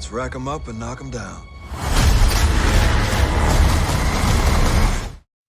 Let's rack 'em up and knock 'em down.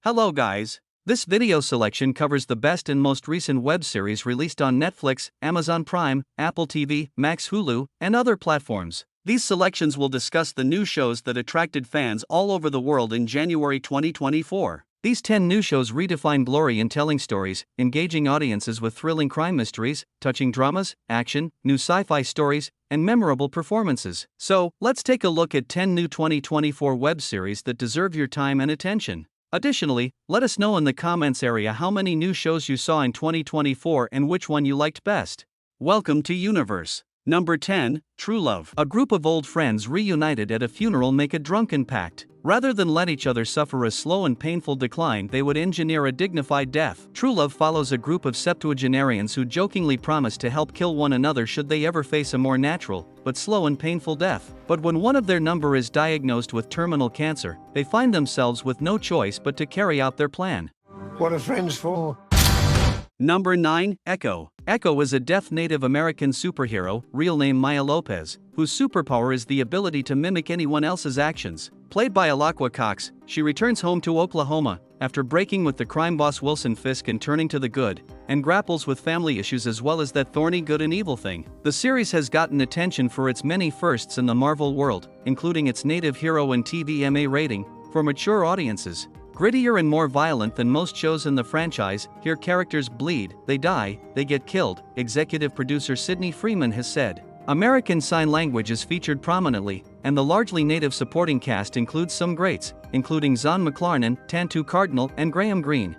Hello guys. This video selection covers the best and most recent web series released on Netflix, Amazon Prime, Apple TV, Max Hulu, and other platforms. These selections will discuss the new shows that attracted fans all over the world in January 2024. These 10 new shows redefine glory in telling stories, engaging audiences with thrilling crime mysteries, touching dramas, action, new sci-fi stories, and memorable performances. So, let's take a look at 10 new 2024 web series that deserve your time and attention. Additionally, let us know in the comments area how many new shows you saw in 2024 and which one you liked best. Welcome to Universe. Number 10, Truelove. A group of old friends reunited at a funeral make a drunken pact. Rather than let each other suffer a slow and painful decline, they would engineer a dignified death. Truelove follows a group of septuagenarians who jokingly promise to help kill one another should they ever face a more natural, but slow and painful death. But when one of their number is diagnosed with terminal cancer, they find themselves with no choice but to carry out their plan. What are friends for? Number 9, Echo. Echo is a deaf Native American superhero, real name Maya Lopez, whose superpower is the ability to mimic anyone else's actions. Played by Alaqua Cox, she returns home to Oklahoma after breaking with the crime boss Wilson Fisk and turning to the good, and grapples with family issues as well as that thorny good and evil thing. The series has gotten attention for its many firsts in the Marvel world, including its native hero and TVMA rating for mature audiences. Grittier and more violent than most shows in the franchise, here characters bleed, they die, they get killed, executive producer Sidney Freeman has said. American Sign Language is featured prominently, and the largely native supporting cast includes some greats, including Zahn McClarnon, Tantu Cardinal, and Graham Greene.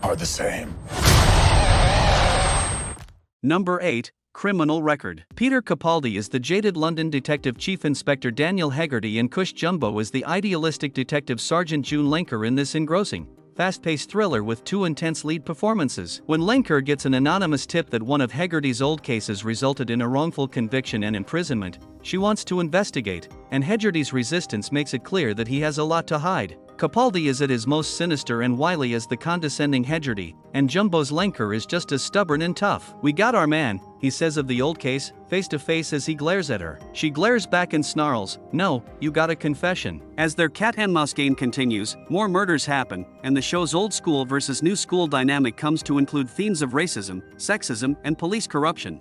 Are the same. Number 8, Criminal Record. Peter Capaldi is the jaded London detective Chief Inspector Daniel Haggerty, and Cush Jumbo is the idealistic detective Sergeant June Lenker in this engrossing, fast-paced thriller with two intense lead performances. When Lenker gets an anonymous tip that one of Haggerty's old cases resulted in a wrongful conviction and imprisonment, she wants to investigate, and Haggerty's resistance makes it clear that he has a lot to hide. Capaldi is at his most sinister and wily as the condescending Haggerty, and Jumbo's Lenker is just as stubborn and tough. "We got our man," he says of the old case, face to face as he glares at her. She glares back and snarls, "No, you got a confession." As their cat-and-mouse game continues, more murders happen, and the show's old school versus new school dynamic comes to include themes of racism, sexism, and police corruption.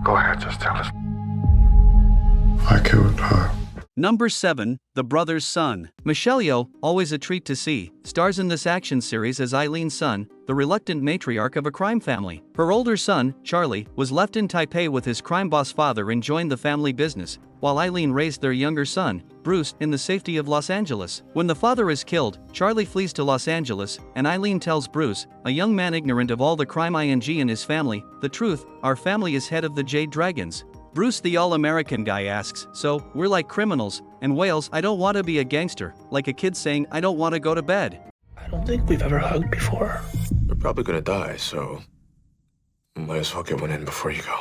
Go ahead, just tell us. I killed her. Number 7, The Brother's Son. Michelle Yeoh, always a treat to see, stars in this action series as Eileen Sun, the reluctant matriarch of a crime family. Her older son, Charlie, was left in Taipei with his crime boss father and joined the family business, while Eileen raised their younger son, Bruce, in the safety of Los Angeles. When the father is killed, Charlie flees to Los Angeles, and Eileen tells Bruce, a young man ignorant of all the crime in his family, the truth: our family is head of the Jade Dragons. Bruce, the all-American guy, asks, "So, we're like criminals?" And wails, "I don't want to be a gangster," like a kid saying, "I don't want to go to bed." I don't think we've ever hugged before. We're probably gonna die, so might as well get one in before you go.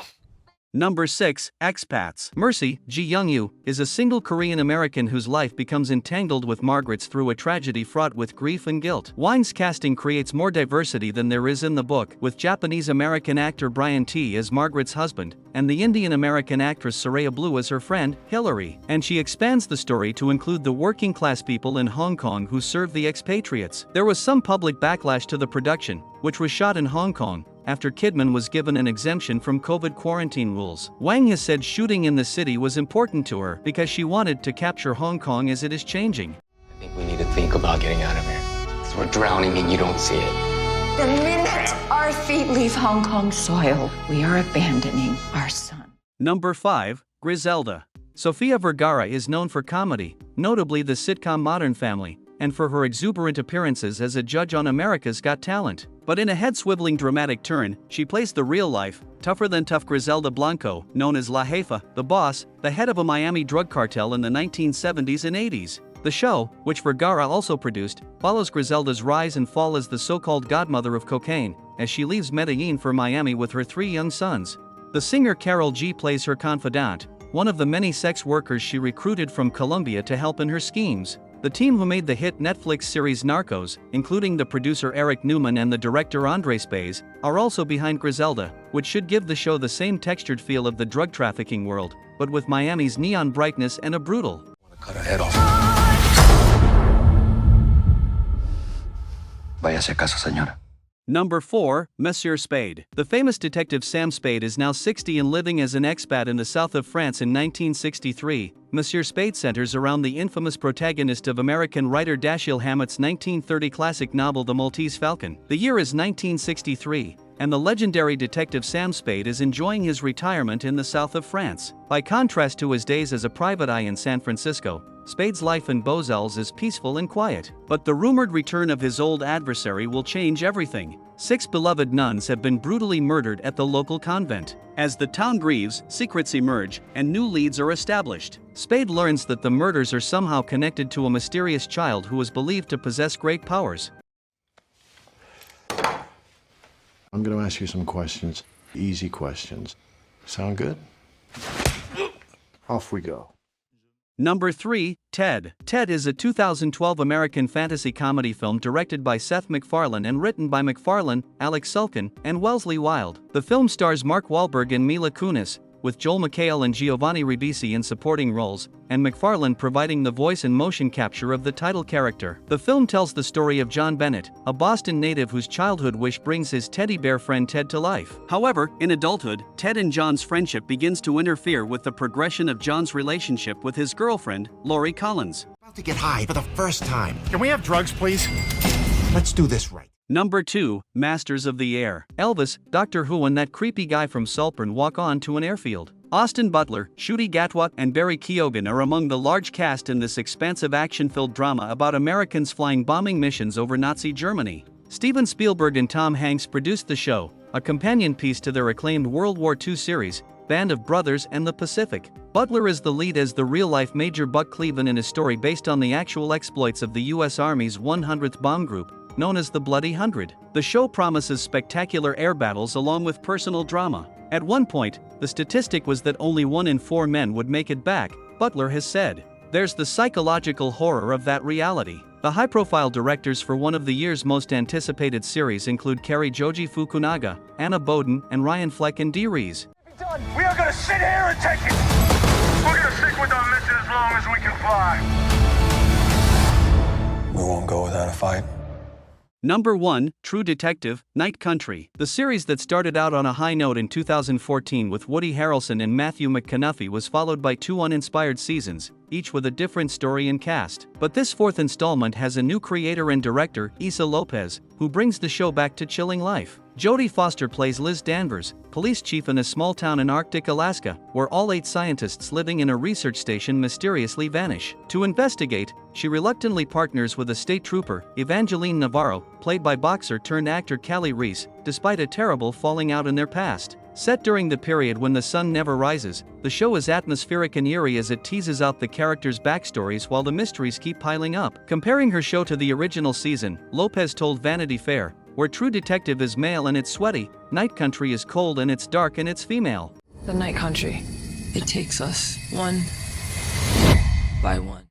Number 6, Expats. Mercy, Ji Young-yu, is a single Korean-American whose life becomes entangled with Margaret's through a tragedy fraught with grief and guilt. Wine's casting creates more diversity than there is in the book, with Japanese-American actor Brian T. as Margaret's husband, and the Indian-American actress Soraya Blue as her friend, Hillary. And she expands the story to include the working-class people in Hong Kong who serve the expatriates. There was some public backlash to the production, which was shot in Hong Kong, after Kidman was given an exemption from COVID quarantine rules. Wang has said shooting in the city was important to her because she wanted to capture Hong Kong as it is changing. I think we need to think about getting out of here. Because we're drowning and you don't see it. The minute our feet leave Hong Kong soil, we are abandoning our son. Number 5, Griselda. Sofia Vergara is known for comedy, notably the sitcom Modern Family, and for her exuberant appearances as a judge on America's Got Talent. But in a head-swiveling dramatic turn, she plays the real-life, tougher-than-tough Griselda Blanco, known as La Jefa, the boss, the head of a Miami drug cartel in the 1970s and 80s. The show, which Vergara also produced, follows Griselda's rise and fall as the so-called godmother of cocaine, as she leaves Medellin for Miami with her 3 young sons. The singer Carol G plays her confidant, one of the many sex workers she recruited from Colombia to help in her schemes. The team who made the hit Netflix series Narcos, including the producer Eric Newman and the director Monsieur Spade, are also behind Griselda, which should give the show the same textured feel of the drug trafficking world, but with Miami's neon brightness and a brutal. Cut her head off. Váyase a casa, señora. Number 4, Monsieur Spade. The famous detective Sam Spade is now 60 and living as an expat in the south of France in 1963. Monsieur Spade centers around the infamous protagonist of American writer Dashiell Hammett's 1930 classic novel The Maltese Falcon. The year is 1963, and the legendary detective Sam Spade is enjoying his retirement in the south of France. By contrast to his days as a private eye in San Francisco, Spade's life in Beaux-Arts is peaceful and quiet. But the rumored return of his old adversary will change everything. 6 beloved nuns have been brutally murdered at the local convent. As the town grieves, secrets emerge, and new leads are established. Spade learns that the murders are somehow connected to a mysterious child who is believed to possess great powers. I'm going to ask you some questions. Easy questions. Sound good? Off we go. Number 3, Ted. Ted is a 2012 American fantasy comedy film directed by Seth MacFarlane and written by MacFarlane, Alex Sulkin, and Wellesley Wild. The film stars Mark Wahlberg and Mila Kunis, with Joel McHale and Giovanni Ribisi in supporting roles, and MacFarlane providing the voice and motion capture of the title character. The film tells the story of John Bennett, a Boston native whose childhood wish brings his teddy bear friend Ted to life. However, in adulthood, Ted and John's friendship begins to interfere with the progression of John's relationship with his girlfriend, Lori Collins. About to get high for the first time. Can we have drugs, please? Let's do this right. Number 2, Masters of the Air. Elvis, Doctor Who and that creepy guy from Saltburn walk on to an airfield. Austin Butler, Ncuti Gatwa, and Barry Keoghan are among the large cast in this expansive action-filled drama about Americans flying bombing missions over Nazi Germany. Steven Spielberg and Tom Hanks produced the show, a companion piece to their acclaimed World War II series, Band of Brothers and the Pacific. Butler is the lead as the real-life Major Buck Cleveland in a story based on the actual exploits of the U.S. Army's 100th Bomb Group, known as the Bloody Hundred. The show promises spectacular air battles along with personal drama. At one point, the statistic was that only 1 in 4 men would make it back, Butler has said. There's the psychological horror of that reality. The high-profile directors for one of the year's most anticipated series include Cary Joji Fukunaga, Anna Boden, and Ryan Fleck and Dee Rees. We are gonna sit here and take it. We're gonna stick with our mission as long as we can fly. We won't go without a fight. Number 1, True Detective, Night Country. The series that started out on a high note in 2014 with Woody Harrelson and Matthew McConaughey was followed by 2 uninspired seasons, each with a different story and cast. But this 4th installment has a new creator and director, Issa Lopez, who brings the show back to chilling life. Jodie Foster plays Liz Danvers, police chief in a small town in Arctic Alaska, where all 8 scientists living in a research station mysteriously vanish. To investigate, she reluctantly partners with a state trooper, Evangeline Navarro, played by boxer-turned-actor Callie Reese, despite a terrible falling out in their past. Set during the period when the sun never rises, the show is atmospheric and eerie as it teases out the characters' backstories while the mysteries keep piling up. Comparing her show to the original season, Lopez told Vanity Fair, "Where True Detective is male and it's sweaty, Night Country is cold and it's dark and it's female." The Night Country. It takes us one by one.